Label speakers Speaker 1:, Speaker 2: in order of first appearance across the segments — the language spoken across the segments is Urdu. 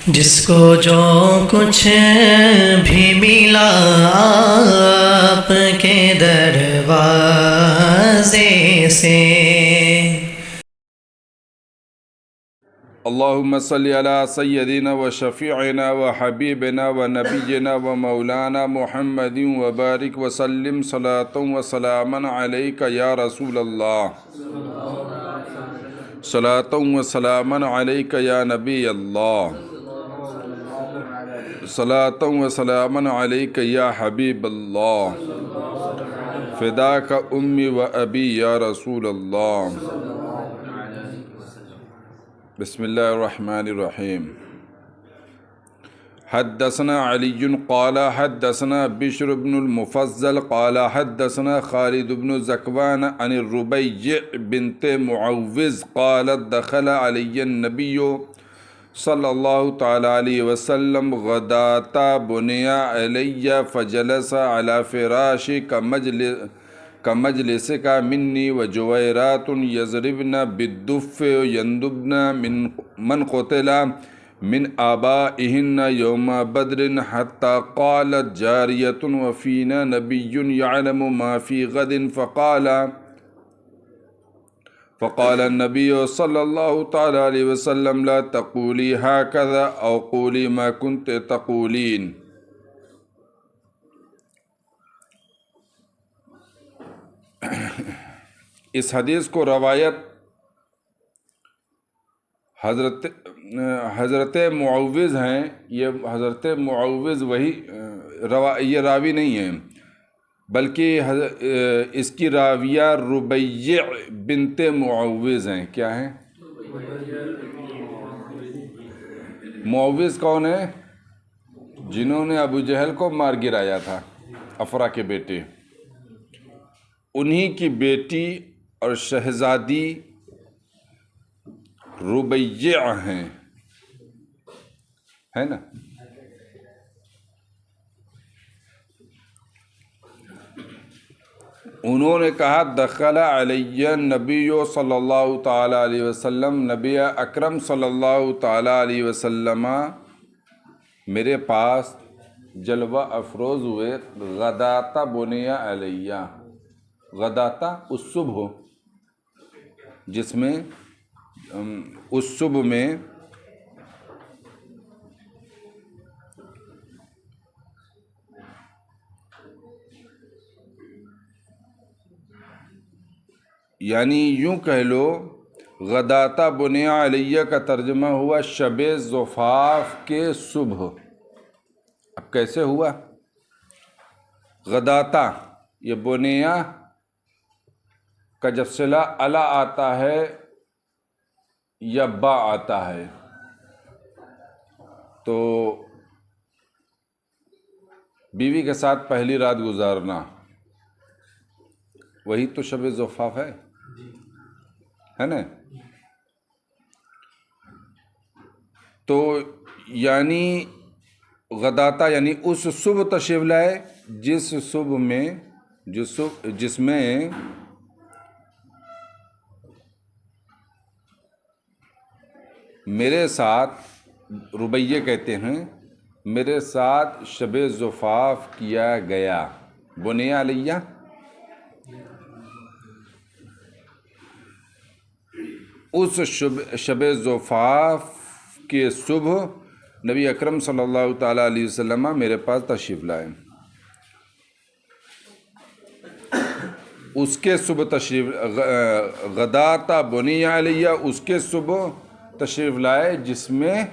Speaker 1: جس کو جو کچھ بھی ملا آپ کے دروازے سے،
Speaker 2: اللهم صل على سيدنا وشفيعنا وحبيبنا ونبينا ومولانا محمد وبارك وسلم صلاة وسلاما عليك يا رسول الله، صلاة وسلاما عليك يا نبي الله، صلاة وسلاما عليك يا حبيب الله، فداك أمي وأبي يا رسول الله. بسم اللہ الرحمن الرحیم. حدثنا علی قال حدثنا بشر بن المفضل قال حدثنا خالد بن زکوان عن الربیع بنت معوذ قالت دخل علی النبی صلی اللہ تعالی علیہ وسلم غداة بني علی فجلس على فراشی كمجلسك مني وجويرات يضربن بالدف يندبن من قتل من آبائهن يوم بدر حتى قالت جارية وفينا نبي يعلم ما في غد فقال النبي صلى الله تعالى عليه وسلم لا تقولي هكذا أو قولي ما كنت تقولين. اس حدیث کو روایت حضرت معوذ ہیں. یہ حضرت معوذ یہ راوی نہیں ہیں، بلکہ اس کی راویہ ربیع بنت معوذ ہیں. کیا ہیں؟ معوذ کون ہے؟ جنہوں نے ابو جہل کو مار گرایا تھا، افرا کے بیٹے. انہی کی بیٹی اور شہزادی ربیع ہیں، ہے نا؟ انہوں نے کہا دخل علی النبی صلی اللہ تعالی علیہ وسلم، نبی اکرم صلی اللہ تعالی علیہ وسلم میرے پاس جلوہ افروز ہوئے. غداۃ بنی علیہ، غداۃ اس صبح، جس میں اس صبح میں یعنی یوں کہہ لو غداۃ بنی علیہ کا ترجمہ ہوا شب زفاف کے صبح. اب کیسے ہوا؟ غداۃ یہ بنیہ کا جب صلہ الا آتا ہے یا با آتا ہے تو بیوی کے ساتھ پہلی رات گزارنا، وہی تو شب زفاف ہے نا؟ تو یعنی غداۃ یعنی اس صبح تشریف لائے جس صبح میں جس میں میرے ساتھ، ربیع کہتے ہیں، میرے ساتھ شب زفاف کیا گیا. بنی علیہ اس شب زفاف کے صبح نبی اکرم صلی اللہ تعالیٰ علیہ وسلم میرے پاس تشریف لائے. اس کے صبح تشریف غداۃ بنی علیہ اس کے صبح تشریف لائے جس میں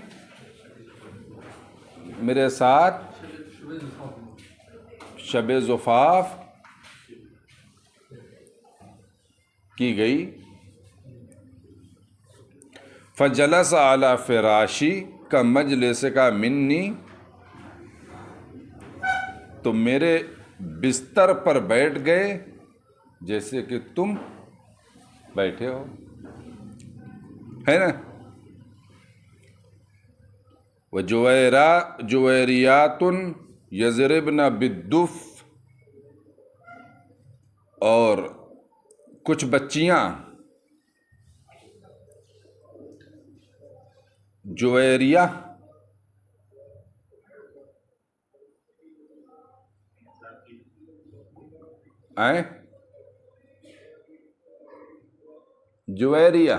Speaker 2: میرے ساتھ شب زفاف کی گئی. فجلس علی فراشی کا مجلس کا منی، تو میرے بستر پر بیٹھ گئے جیسے کہ تم بیٹھے ہو، ہے نا؟ وجویریات یضربن بالدف، اور کچھ بچیاں جویریہ آئے جویریہ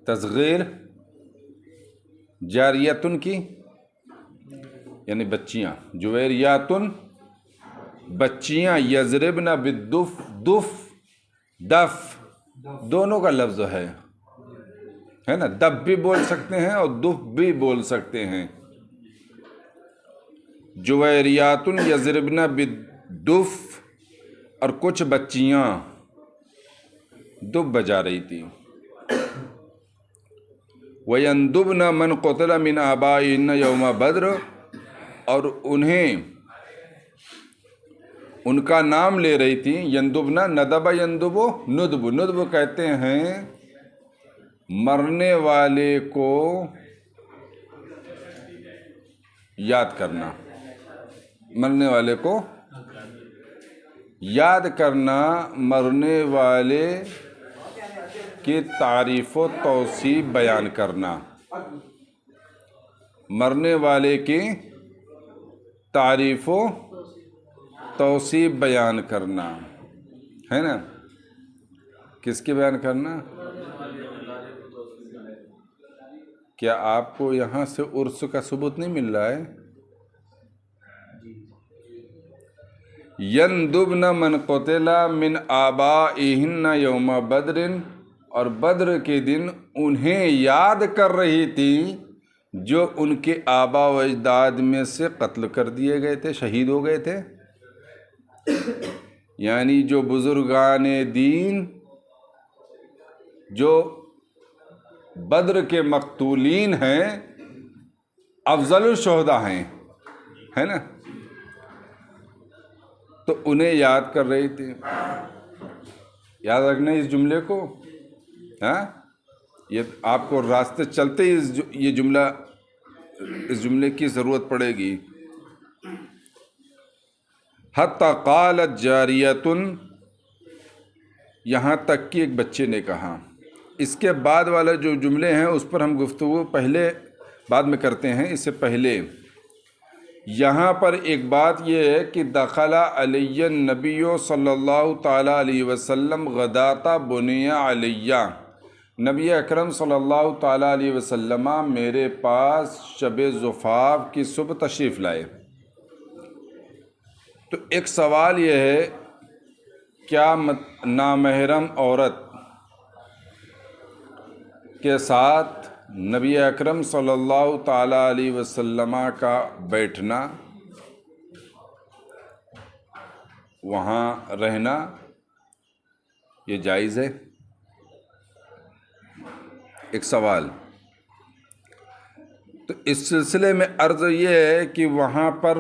Speaker 2: تصغیر جاریتن کی یعنی بچیاں، جویریاتن بچیاں، یضربن بالدف، دف دف دونوں کا لفظ ہے نا، دف بھی بول سکتے ہیں اور دف بھی بول سکتے ہیں۔ جویریاتن یضربن بالدف، اور کچھ بچیاں دف بجا رہی تھی۔ وَيَنْدُبْنَ مَنْ قُتِلَ مِنْ آبَائِهِنَّ يَوْمَ بدر، اور انہیں ان کا نام لے رہی تھی۔ یندبنا ندب یندبو ندب، ندب کہتے ہیں مرنے والے کو یاد کرنا، مرنے والے کو یاد کرنا، مرنے والے کی تعریف و توصیف بیان کرنا، مرنے والے کی تعریف و توصیف بیان کرنا، ہے نا؟ کس کی بیان کرنا؟ کیا آپ کو یہاں سے عرس کا ثبوت نہیں مل رہا ہے؟ یندبن من قتل من آبائہن یوم بدر، اور بدر کے دن انہیں یاد کر رہی تھی جو ان کے آبا و اجداد میں سے قتل کر دیے گئے تھے، شہید ہو گئے تھے۔ یعنی جو بزرگان دین جو بدر کے مقتولین ہیں، افضل الشہداء ہیں، ہے نا، تو انہیں یاد کر رہی تھی۔ یاد رکھنا اس جملے کو، ہاں، یہ آپ کو راستے چلتے ہی اس جملے کی ضرورت پڑے گی۔ حتی قالت جاریتن، یہاں تک کہ ایک بچے نے کہا۔ اس کے بعد والا جو جملے ہیں اس پر ہم گفتگو بعد میں کرتے ہیں۔ اس سے پہلے یہاں پر ایک بات یہ ہے کہ دخل علی النبی صلی اللہ تعالیٰ علیہ وسلم غداۃ بنی علیہ، نبی اکرم صلی اللہ تعالیٰ علیہ وسلم میرے پاس شب زفاف کی صبح تشریف لائے۔ تو ایک سوال یہ ہے، کیا نامحرم عورت کے ساتھ نبی اکرم صلی اللہ تعالیٰ علیہ وسلم کا بیٹھنا، وہاں رہنا، یہ جائز ہے؟ ایک سوال۔ تو اس سلسلے میں عرض یہ ہے کہ وہاں پر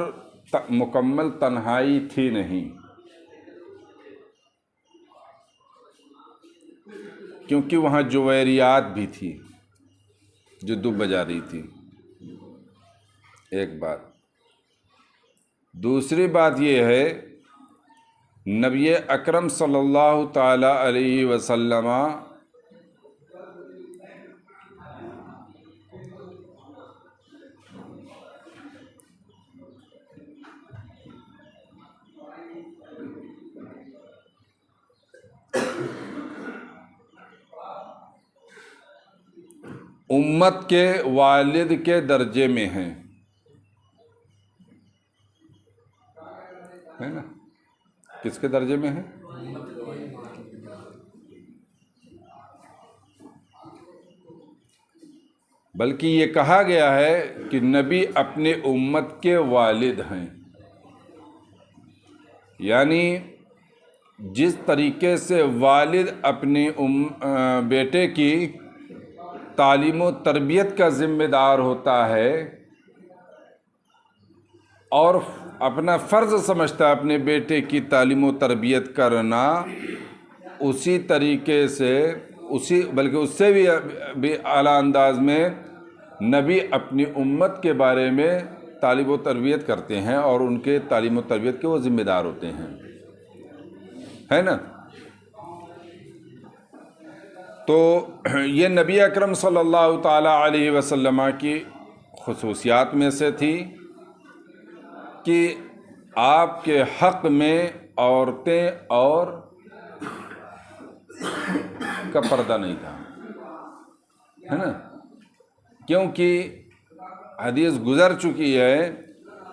Speaker 2: مکمل تنہائی تھی نہیں، کیونکہ وہاں جویریات بھی تھی جو دف بجا رہی تھی، ایک بات۔ دوسری بات یہ ہے، نبی اکرم صلی اللہ تعالی علیہ وسلم امت کے والد کے درجے میں ہیں، ہے نا؟ کس کے درجے میں ہیں؟ بلکہ یہ کہا گیا ہے کہ نبی اپنے امت کے والد ہیں، یعنی جس طریقے سے والد اپنے بیٹے کی تعلیم و تربیت کا ذمہ دار ہوتا ہے اور اپنا فرض سمجھتا ہے اپنے بیٹے کی تعلیم و تربیت کرنا، اسی طریقے سے بلکہ اس سے بھی اعلیٰ انداز میں نبی اپنی امت کے بارے میں تعلیم و تربیت کرتے ہیں اور ان کے تعلیم و تربیت کے وہ ذمہ دار ہوتے ہیں، ہے نا؟ تو یہ نبی اکرم صلی اللہ تعالیٰ علیہ وسلم کی خصوصیات میں سے تھی کہ آپ کے حق میں عورتیں اور کا پردہ نہیں تھا، ہے نا، کیونکہ حدیث گزر چکی ہے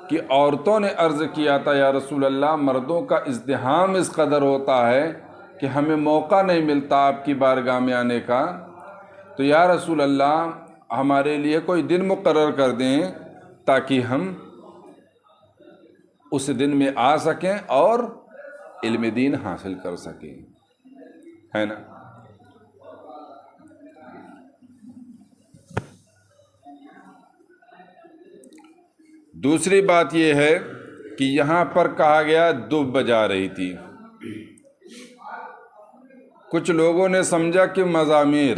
Speaker 2: کہ عورتوں نے عرض کیا تھا یا رسول اللہ مردوں کا ازدحام اس قدر ہوتا ہے کہ ہمیں موقع نہیں ملتا آپ کی بارگاہ میں آنے کا، تو یا رسول اللہ ہمارے لیے کوئی دن مقرر کر دیں تاکہ ہم اس دن میں آ سکیں اور علم دین حاصل کر سکیں، ہے نا۔ دوسری بات یہ ہے کہ یہاں پر کہا گیا دف بجا رہی تھی، کچھ لوگوں نے سمجھا کہ مزامیر،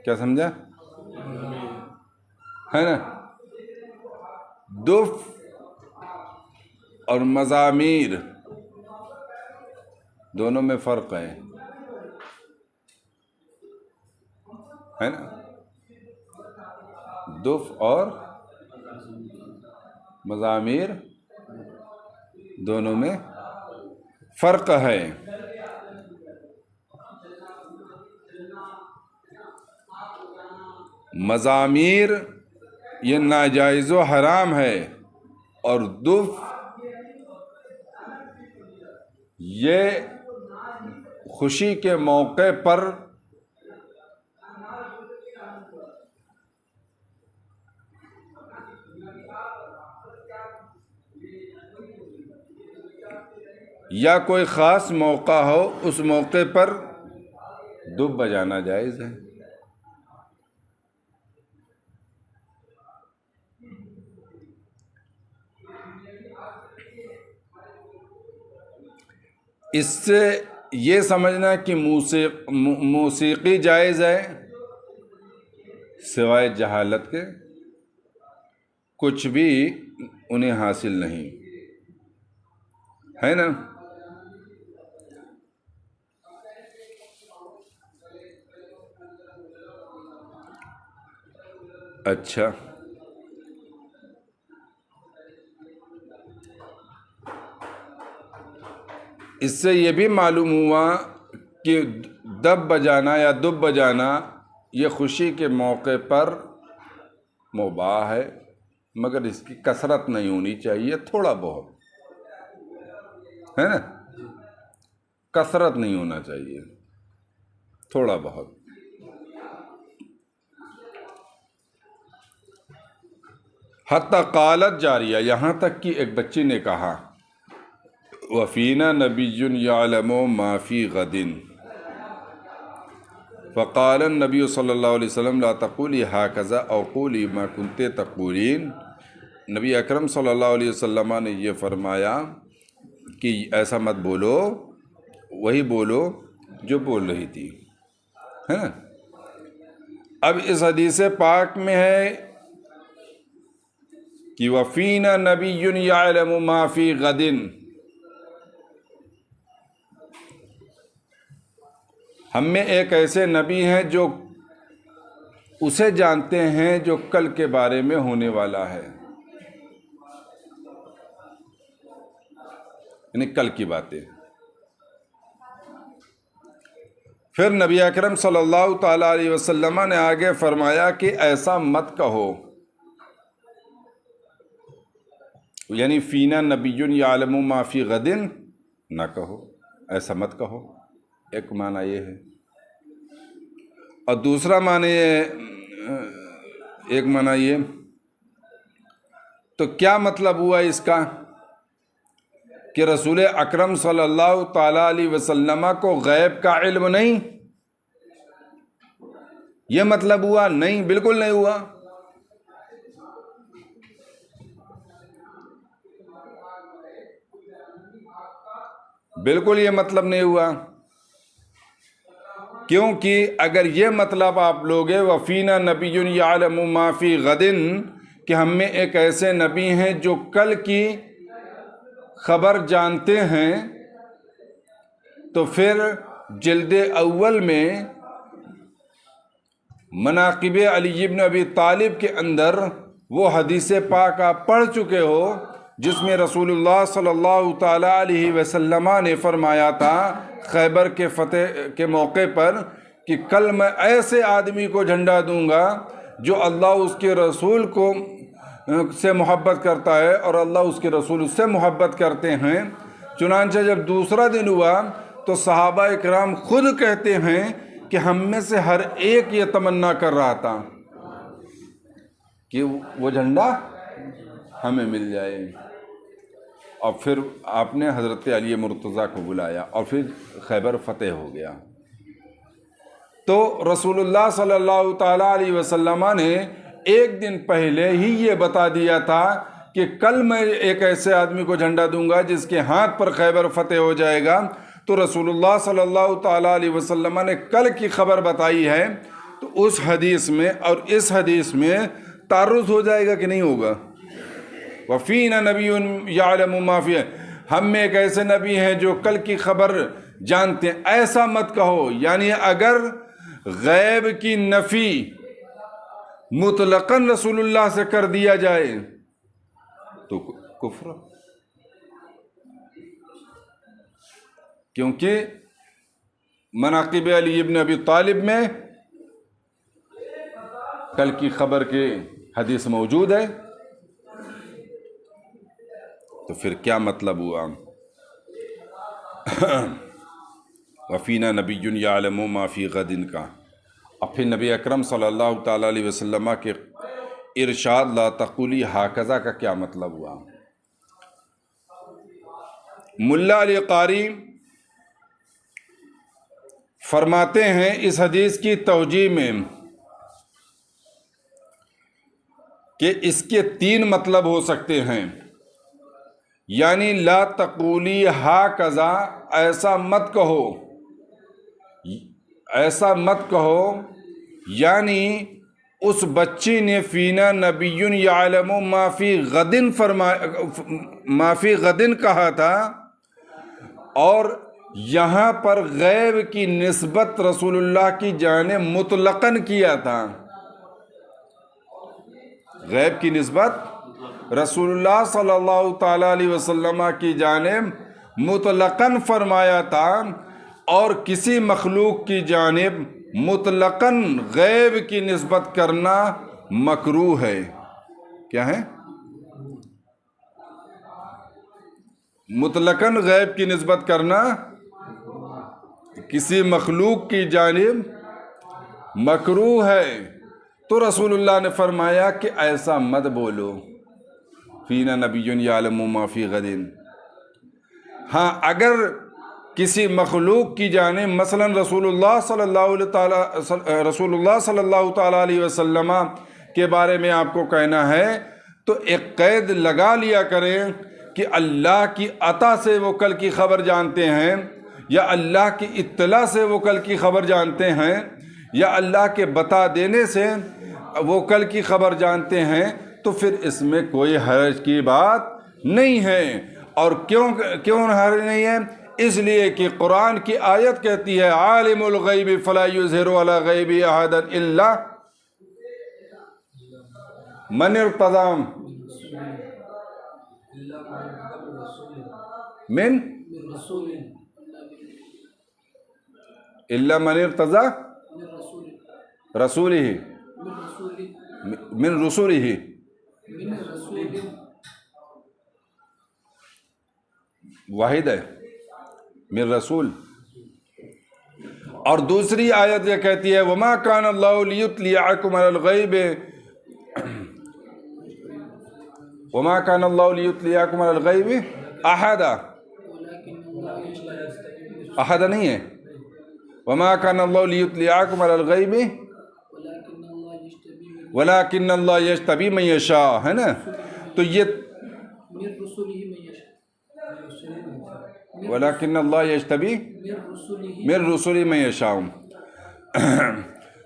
Speaker 2: کیا سمجھا ہے نا، دف اور مزامیر دونوں میں فرق ہے نا، دف اور مزامیر دونوں میں فرق ہے۔ مزامیر یہ ناجائز و حرام ہے اور دف یہ خوشی کے موقع پر یا کوئی خاص موقع ہو اس موقع پر دف بجانا جائز ہے۔ اس سے یہ سمجھنا کہ موسیقی جائز ہے سوائے جہالت کے کچھ بھی انہیں حاصل نہیں، ہے نا۔ اچھا، اس سے یہ بھی معلوم ہوا کہ دف بجانا یا دف بجانا یہ خوشی کے موقع پر مباح ہے، مگر اس کی کثرت نہیں ہونی چاہیے، تھوڑا بہت، ہے نا، کثرت نہیں ہونا چاہیے، تھوڑا بہت۔ حتی قالت جاریہ، یہاں تک کہ ایک بچی نے کہا وَفِينَا نَبِيٌّ يَعْلَمُ مَا فِي غَدٍ فقال النبی صلی اللہ علیہ وسلم لا تقولی هكذا او قولی ما كنت تقولین، نبی اکرم صلی اللہ علیہ وسلم نے یہ فرمایا کہ ایسا مت بولو، وہی بولو جو بول رہی تھی، ہے نا۔ اب اس حدیث پاک میں ہے کہ وَفِينَا نَبِيٌّ يَعْلَمُ مَا فِي غَدٍ، ہم میں ایک ایسے نبی ہیں جو اسے جانتے ہیں جو کل کے بارے میں ہونے والا ہے، یعنی کل کی باتیں۔ پھر نبی اکرم صلی اللہ تعالی علیہ وسلم نے آگے فرمایا کہ ایسا مت کہو، یعنی فینا نبی یعلم ما فی غد نہ کہو، ایسا مت کہو، ایک معنی یہ ہے، اور دوسرا معنی ایک معنی یہ، تو کیا مطلب ہوا اس کا کہ رسول اکرم صلی اللہ تعالی علیہ وسلم کو غیب کا علم نہیں، یہ مطلب ہوا؟ نہیں، بالکل نہیں ہوا۔ بالکل یہ مطلب نہیں ہوا، کیونکہ اگر یہ مطلب آپ لوگ وفینا نبی یعلم ما فی غد کہ ہم میں ایک ایسے نبی ہیں جو کل کی خبر جانتے ہیں، تو پھر جلد اول میں مناقب علی بن ابی طالب کے اندر وہ حدیث پاک آپ پڑھ چکے ہو جس میں رسول اللہ صلی اللہ تعالیٰ علیہ وسلم نے فرمایا تھا خیبر کے فتح کے موقع پر کہ کل میں ایسے آدمی کو جھنڈا دوں گا جو اللہ اس کے رسول کو سے محبت کرتا ہے اور اللہ اس کے رسول اس سے محبت کرتے ہیں۔ چنانچہ جب دوسرا دن ہوا تو صحابہ اکرام خود کہتے ہیں کہ ہم میں سے ہر ایک یہ تمنا کر رہا تھا کہ وہ جھنڈا ہمیں مل جائے، اور پھر آپ نے حضرت علی مرتضیٰ کو بلایا اور پھر خیبر فتح ہو گیا۔ تو رسول اللہ صلی اللہ تعالیٰ علیہ وسلم نے ایک دن پہلے ہی یہ بتا دیا تھا کہ کل میں ایک ایسے آدمی کو جھنڈا دوں گا جس کے ہاتھ پر خیبر فتح ہو جائے گا۔ تو رسول اللہ صلی اللہ تعالیٰ علیہ وسلم نے کل کی خبر بتائی ہے، تو اس حدیث میں اور اس حدیث میں تعارض ہو جائے گا کہ نہیں ہوگا؟ وَفِينَا نَبِيٌّ يَعْلَمُ مَا فِيهِ، ہم میں ایک ایسے نبی ہیں جو کل کی خبر جانتے ہیں۔ ایسا مت کہو، یعنی اگر غیب کی نفی مطلقاً رسول اللہ سے کر دیا جائے تو کفر، کیونکہ مناقب علی ابن ابی طالب میں کل کی خبر کے حدیث موجود ہے، تو پھر کیا مطلب ہوا؟ وفینا نبی یعلم ما فی غد کا، اور پھر نبی اکرم صلی اللہ تعالیٰ علیہ وسلم کے ارشاد لا تقولی ہاکذا کا کیا مطلب ہوا؟ ملا علی قاری فرماتے ہیں اس حدیث کی توجیہ میں کہ اس کے تین مطلب ہو سکتے ہیں، یعنی لا تقولی ہاکذا، ایسا مت کہو، ایسا مت کہو، یعنی اس بچی نے فینا نبی یعلم ما فی غدن ما فی غدن کہا تھا، اور یہاں پر غیب کی نسبت رسول اللہ کی جانب مطلقاً کیا تھا۔ غیب کی نسبت رسول اللہ صلی اللہ تعالیٰ علیہ وسلم کی جانب مطلقاً فرمایا تھا، اور کسی مخلوق کی جانب مطلقاً غیب کی نسبت کرنا مکروہ ہے۔ کیا ہے؟ مطلقاً غیب کی نسبت کرنا کسی مخلوق کی جانب مکروہ ہے۔ تو رسول اللہ نے فرمایا کہ ایسا مت بولو، فینا نبی یعلم ما فی غدن۔ ہاں، اگر کسی مخلوق کی جانب مثلا رسول اللہ صلی اللہ تعالیٰ علیہ وسلم کے بارے میں آپ کو کہنا ہے تو ایک قید لگا لیا کریں کہ اللہ کی عطا سے وہ کل کی خبر جانتے ہیں، یا اللہ کی اطلاع سے وہ کل کی خبر جانتے ہیں، یا اللہ کے بتا دینے سے وہ کل کی خبر جانتے ہیں، تو پھر اس میں کوئی حرج کی بات نہیں ہے۔ اور کیوں حرج نہیں ہے؟ اس لیے کہ قرآن کی آیت کہتی ہے عالم الغیب فلا یظہر علی غیبہ احدا الا من ارتضی من الا من ارتضی رسولہ من رسولہ، واحد ہے من رسول۔ اور دوسری آیت یہ کہتی ہے وما کان اللہ لیطلعکم علی الغیب وما کان اللہ لیطلعکم علی الغیب احدا، احدا نہیں ہے، وما کان اللہ لیطلعکم علی الغیب ولکن اللہ یجتبی من یشاء، ہے نا؟ تو یہ ولیکن اللہ یجتبی من رسولہ من یشاء،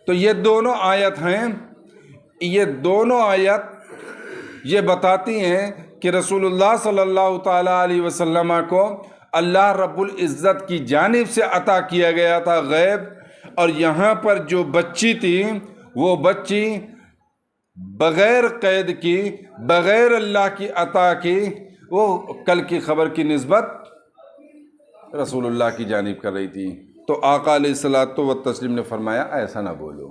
Speaker 2: تو یہ دونوں آیت ہیں، یہ دونوں آیت یہ بتاتی ہیں کہ رسول اللہ صلی اللہ تعالیٰ علیہ وسلم کو اللہ رب العزت کی جانب سے عطا کیا گیا تھا غیب، اور یہاں پر جو بچی تھی وہ بچی بغیر قید کی، بغیر اللہ کی عطا کی، وہ کل کی خبر کی نسبت رسول اللہ کی جانب کر رہی تھی، تو آقا علیہ الصلوۃ والتسلیم نے فرمایا ایسا نہ بولو،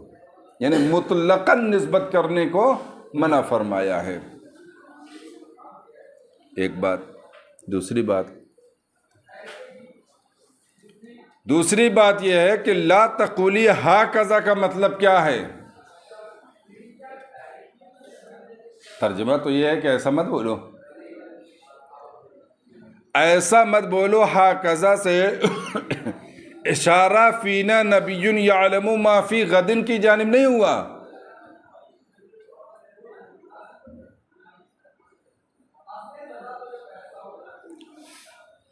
Speaker 2: یعنی مطلقاً نسبت کرنے کو منع فرمایا ہے۔ ایک بات۔ دوسری بات یہ ہے کہ لا تقولی ہاکذا کا مطلب کیا ہے؟ ترجمہ تو یہ ہے کہ ایسا مت بولو، ایسا مت بولو۔ ہاکذا سے اشارہ فینا نبی یعلم ما فی غدن کی جانب نہیں ہوا،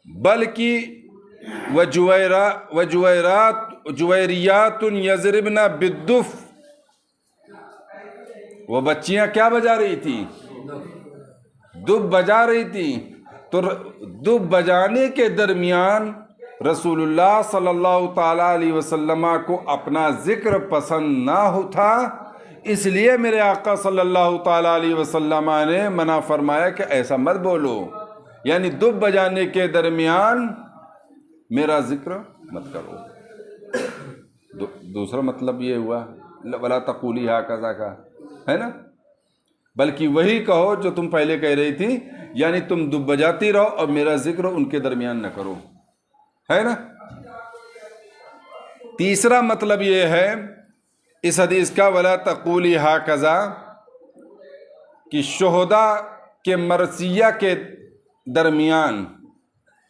Speaker 2: بلکہ جویریات یضربن بالدف، وہ بچیاں کیا بجا رہی تھی؟ دف بجا رہی تھی۔ تو دف بجانے کے درمیان رسول اللہ صلی اللہ تعالی علیہ وسلم کو اپنا ذکر پسند نہ تھا، اس لیے میرے آقا صلی اللہ تعالی علیہ وسلم نے منع فرمایا کہ ایسا مت بولو، یعنی دف بجانے کے درمیان میرا ذکر مت کرو۔ دوسرا مطلب یہ ہوا ولا تقولی ہاکذا کا، ہے نا، بلکہ وہی کہو جو تم پہلے کہہ رہی تھی، یعنی تم دف بجاتی رہو اور میرا ذکر ان کے درمیان نہ کرو، ہے نا۔ تیسرا مطلب یہ ہے اس حدیث کا ولا تقولی ہاکذا کہ شہداء کے مرثیہ کے درمیان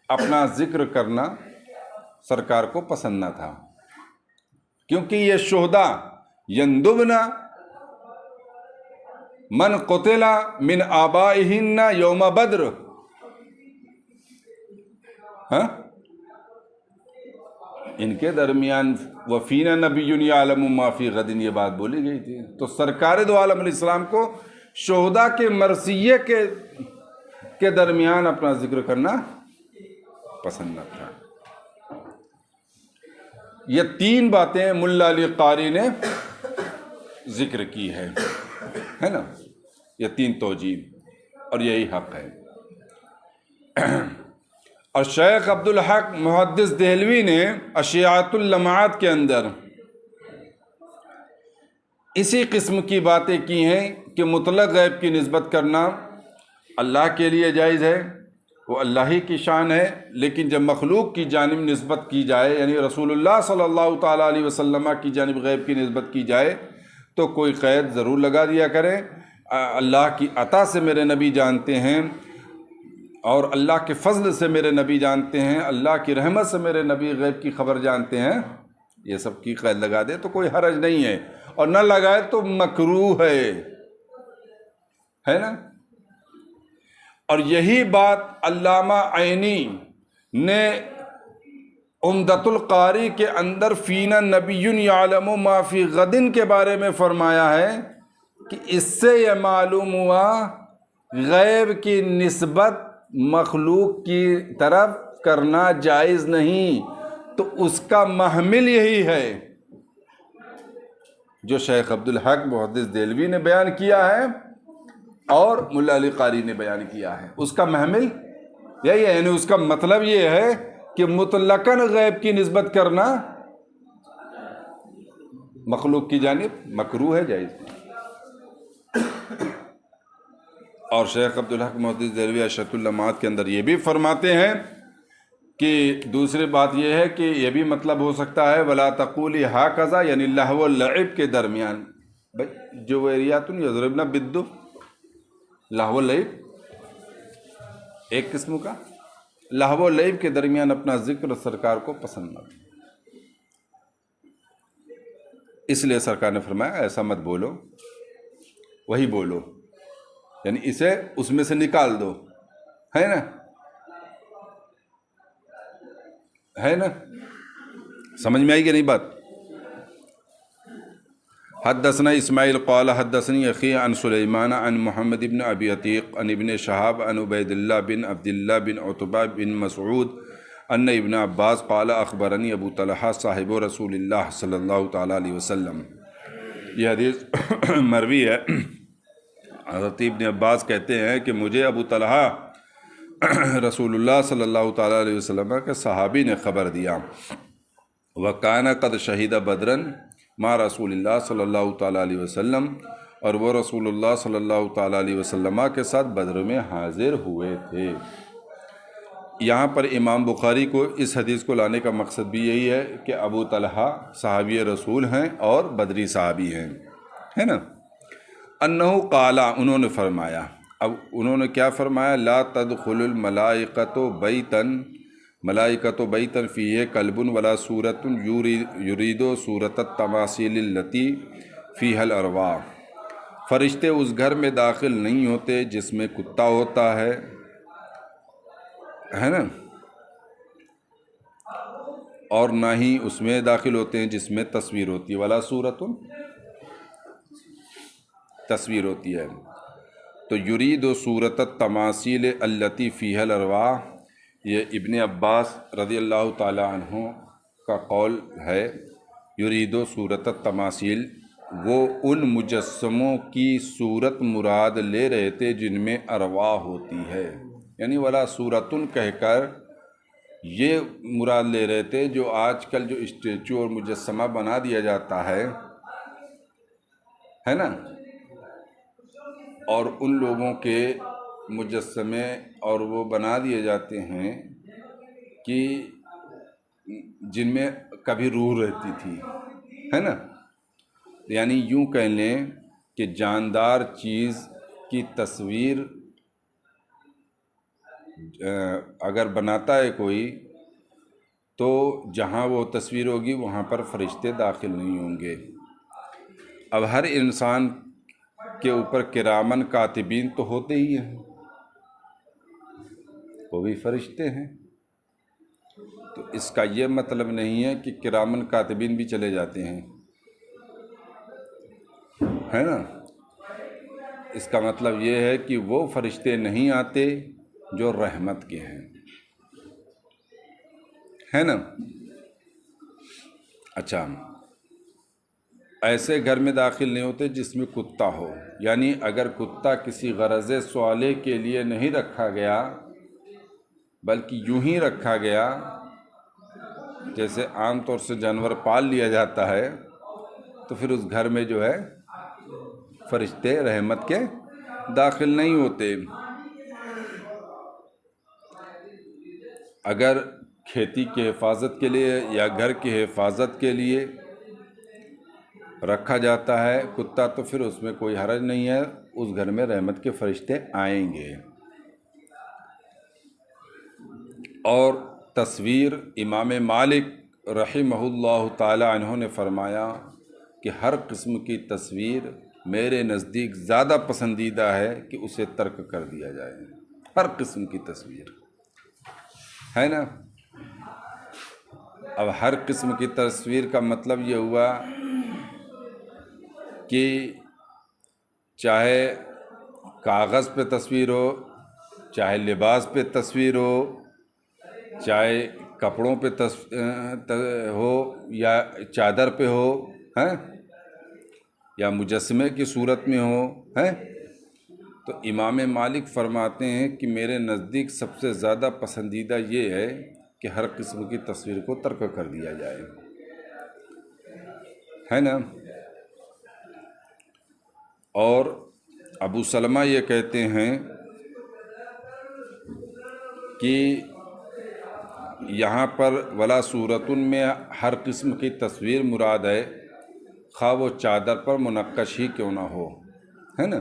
Speaker 2: اپنا ذکر کرنا سرکار کو پسند نہ تھا، کیونکہ یہ شہداء یندبن من قتل من آبائہن یوم بدر، ہاں، ان کے درمیان وفینا نبی یعلم ما فی غد یہ بات بولی گئی تھی، تو سرکار دو عالم علیہ السلام کو شہداء کے مرثیے کے درمیان اپنا ذکر کرنا پسند نہ تھا۔ یہ تین باتیں ملا علی قاری نے ذکر کی ہے نا، یہ تین توجیہ، اور یہی حق ہے۔ اور شیخ عبدالحق محدث دہلوی نے اشیاءۃ اللمعات کے اندر اسی قسم کی باتیں کی ہیں کہ مطلق غیب کی نسبت کرنا اللہ کے لیے جائز ہے، وہ اللہ ہی کی شان ہے، لیکن جب مخلوق کی جانب نسبت کی جائے، یعنی رسول اللہ صلی اللہ تعالیٰ علیہ وسلم کی جانب غیب کی نسبت کی جائے تو کوئی قید ضرور لگا دیا کرے۔ اللہ کی عطا سے میرے نبی جانتے ہیں، اور اللہ کے فضل سے میرے نبی جانتے ہیں، اللہ کی رحمت سے میرے نبی غیب کی خبر جانتے ہیں، یہ سب کی قید لگا دے تو کوئی حرج نہیں ہے، اور نہ لگائے تو مکروہ ہے نا۔ اور یہی بات علامہ عینی نے عمدۃ القاری کے اندر فینا نبی یعلم ما فی غدن کے بارے میں فرمایا ہے کہ اس سے یہ معلوم ہوا غیب کی نسبت مخلوق کی طرف کرنا جائز نہیں، تو اس کا محمل یہی ہے جو شیخ عبدالحق محدث دہلوی نے بیان کیا ہے اور ملا علی قاری نے بیان کیا ہے۔ اس کا محمل یہی ہے، یعنی اس کا مطلب یہ ہے کہ مطلقاً غیب کی نسبت کرنا مخلوق کی جانب مکروہ ہے، جائز نہیں۔ اور شیخ عبدالحق محدث دہلوی اشیاءۃ اللمعات کے اندر یہ بھی فرماتے ہیں کہ دوسری بات یہ ہے کہ یہ بھی مطلب ہو سکتا ہے ولا تقولی ہاکذا، یعنی لہو و لعب کے درمیان، بھائی جویریات یضربن بالدف، لہو و لعب ایک قسم کا، لہو و لعب کے درمیان اپنا ذکر سرکار کو پسند نہ، اس لیے سرکار نے فرمایا ایسا مت بولو، وہی بولو، یعنی اسے اس میں سے نکال دو، ہے نا، سمجھ میں آئی کہ نہیں بات؟ حدثنا اسماعیل قال حدثني اخي عن سليمان عن محمد بن ابي عتيق عن ابن شهاب عن عبيد الله بن عبد الله بن عتبة بن مسعود ان ابن عباس قال اخبرني ابو طلحہ صاحب رسول اللہ صلی اللہ تعالی علیہ وسلم۔ یہ حدیث مروی ہے، حضرت ابن عباس کہتے ہیں کہ مجھے ابو طلحہ رسول اللہ صلی اللہ تعالیٰ علیہ وسلم کے صحابی نے خبر دیا، وَكَانَ قَدْ شَهِدَ بَدْرًا مَا رسول اللہ صلی اللہ تعالیٰ علیہ وسلم، اور وہ رسول اللہ صلی اللہ تعالیٰ علیہ وسلم کے ساتھ بدر میں حاضر ہوئے تھے۔ یہاں پر امام بخاری کو اس حدیث کو لانے کا مقصد بھی یہی ہے کہ ابو طلحہ صحابی رسول ہیں اور بدری صحابی ہیں، ہے نا۔ انہو قالا، انہوں نے فرمایا، اب انہوں نے کیا فرمایا؟ لا تدخل الملائکۃ بیتاً فیہ کلب ولا صورۃ یرید صورۃ التماثیل التی فیہا الارواح، فرشتے اس گھر میں داخل نہیں ہوتے جس میں کتا ہوتا ہے نا، اور نہ ہی اس میں داخل ہوتے ہیں جس میں تصویر ہوتی ہے، ولا صورت، تصویر ہوتی ہے۔ تو یرید صورت التماثیل التی فیہا الارواح، یہ ابن عباس رضی اللہ تعالی عنہ کا قول ہے، یرید صورت التماثیل، وہ ان مجسموں کی صورت مراد لے رہے تھے جن میں ارواح ہوتی ہے، یعنی ولا صورتن کہہ کر یہ مراد لے رہے تھے جو آج کل جو اسٹیچو اور مجسمہ بنا دیا جاتا ہے نا، اور ان لوگوں کے مجسمے اور وہ بنا دیے جاتے ہیں کہ جن میں کبھی روح رہتی تھی، ہے نا، یعنی یوں کہہ لیں کہ جاندار چیز کی تصویر اگر بناتا ہے کوئی تو جہاں وہ تصویر ہوگی وہاں پر فرشتے داخل نہیں ہوں گے۔ اب ہر انسان کے اوپر کرامن کاتبین تو ہوتے ہی ہیں، وہ بھی فرشتے ہیں، تو اس کا یہ مطلب نہیں ہے کہ کرامن کاتبین بھی چلے جاتے ہیں، ہے نا۔ اس کا مطلب یہ ہے کہ وہ فرشتے نہیں آتے جو رحمت کے ہیں، ہے نا۔ اچھا، ایسے گھر میں داخل نہیں ہوتے جس میں کتا ہو، یعنی اگر کتا کسی غرض صالح کے لیے نہیں رکھا گیا بلکہ یوں ہی رکھا گیا، جیسے عام طور سے جانور پال لیا جاتا ہے، تو پھر اس گھر میں جو ہے فرشتے رحمت کے داخل نہیں ہوتے۔ اگر کھیتی کی حفاظت کے لیے یا گھر کی حفاظت کے لیے رکھا جاتا ہے کتا تو پھر اس میں کوئی حرج نہیں ہے، اس گھر میں رحمت کے فرشتے آئیں گے۔ اور تصویر، امام مالک رحمہ اللہ تعالی عنہ نے فرمایا کہ ہر قسم کی تصویر میرے نزدیک زیادہ پسندیدہ ہے کہ اسے ترک کر دیا جائے، ہر قسم کی تصویر، ہے نا۔ اب ہر قسم کی تصویر کا مطلب یہ ہوا کہ چاہے کاغذ پہ تصویر ہو، چاہے لباس پہ تصویر ہو، چاہے کپڑوں پہ ہو یا چادر پہ ہو، ہیں، یا مجسمے کی صورت میں ہو، ہیں، تو امام مالک فرماتے ہیں کہ میرے نزدیک سب سے زیادہ پسندیدہ یہ ہے کہ ہر قسم کی تصویر کو ترک کر دیا جائے، ہے نا۔ اور ابو سلمہ یہ کہتے ہیں کہ یہاں پر ولا صورتن میں ہر قسم کی تصویر مراد ہے، خواہ وہ چادر پر منقش ہی کیوں نہ ہو، ہے نا۔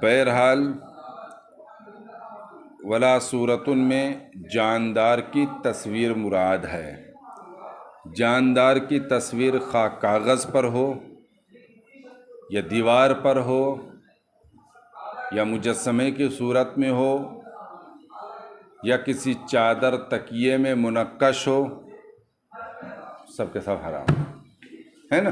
Speaker 2: بہرحال ولا صورتن میں جاندار کی تصویر مراد ہے، جاندار کی تصویر خواہ کاغذ پر ہو یا دیوار پر ہو یا مجسمے کی صورت میں ہو یا کسی چادر تکیے میں منقش ہو، سب کے سب حرام ہے نا۔